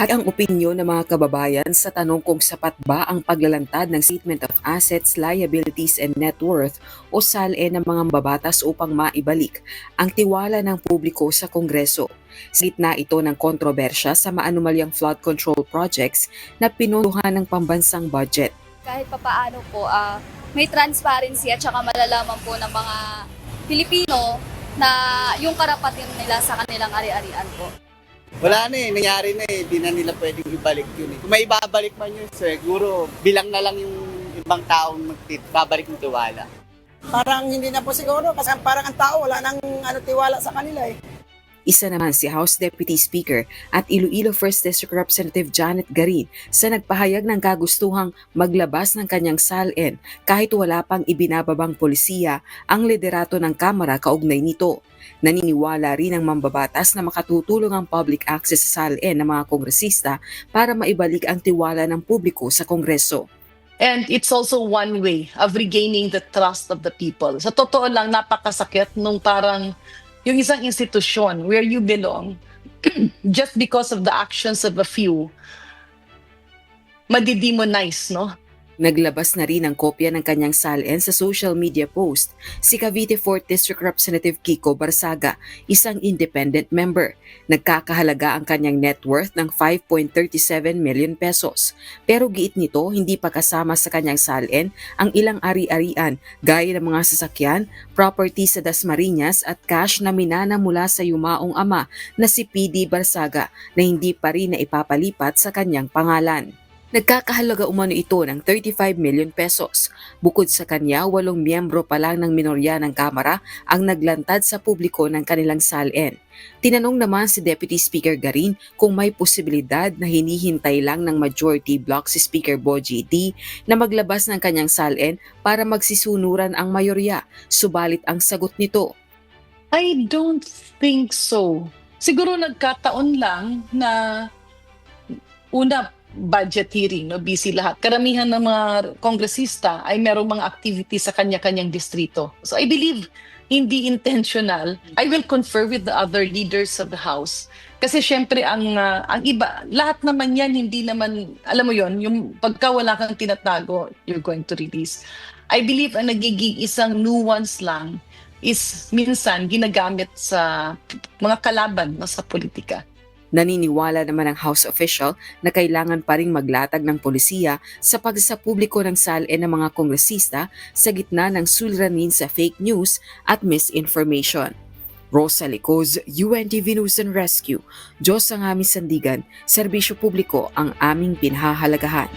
Hati ang opinyon ng mga kababayan sa tanong kung sapat ba ang paglalantad ng Statement of Assets, Liabilities and Net Worth o SALE ng mga mababatas upang maibalik ang tiwala ng publiko sa Kongreso. Sa gitna ito ng kontrobersya sa maanumalyang flood control projects na pinuntuhan ng pambansang budget. Kahit papaano po, may transparency at saka malalaman po ng mga Pilipino na yung karapatan nila sa kanilang ari-arian po. Wala na nangyari na di na nila pwedeng ibalik yun Kung may ibabalik man yun, siguro bilang na lang yung ibang taong babalik ng tiwala. Parang hindi na po siguro kasi parang ang tao wala nang tiwala sa kanila Isa naman si House Deputy Speaker at Iloilo 1st District Representative Janet Garin sa nagpahayag ng kagustuhang maglabas ng kanyang SALN kahit wala pang ibinababang polisiya ang liderato ng Kamara kaugnay nito. Naniniwala rin ang mambabatas na makatutulong ang public access sa SALN ng mga kongresista para maibalik ang tiwala ng publiko sa Kongreso. And it's also one way of regaining the trust of the people. Sa totoo lang, napakasakit nung parang yung isang institusyon where you belong, just because of the actions of a few, madidemonize, no? Naglabas na rin ang kopya ng kanyang SALN sa social media post si Cavite 4th District Representative Kiko Barsaga, isang independent member. Nagkakahalaga ang kanyang net worth ng 5.37 million pesos. Pero giit nito, hindi pa kasama sa kanyang SALN ang ilang ari-arian gaya ng mga sasakyan, property sa Dasmariñas at cash na minana mula sa yumaong ama na si PD Barsaga na hindi pa rin na ipapalipat sa kanyang pangalan. Nagkakahalaga umano ito ng 35 million pesos. Bukod sa kanya, 8 miyembro pa lang ng minorya ng Kamara ang naglantad sa publiko ng kanilang SALN. Tinanong naman si Deputy Speaker Garin kung may posibilidad na hinihintay lang ng majority bloc si Speaker Bogie D na maglabas ng kanyang SALN para magsisunuran ang mayorya, subalit ang sagot nito. I don't think so. Siguro nagkataon lang na una, budget hearing, no, busy lahat. Karamihan ng mga kongresista ay merong mga activity sa kanya-kanyang distrito. So I believe hindi intentional. I will confer with the other leaders of the House. Kasi syempre ang iba, lahat naman yan, hindi naman, alam mo yon, yung pagka wala kang tinatago, you're going to release. I believe ang nagiging isang nuance lang is minsan ginagamit sa mga kalaban, no, sa politika. Naniniwala naman ang House official na kailangan pa ring maglatag ng polisiya sa pagsapubliko ng SALN ng mga kongresista sa gitna ng suliranin sa fake news at misinformation. Rosa Licoz, UNTV News and Rescue. Diyos ang aming sandigan, serbisyo publiko ang aming pinahahalagahan.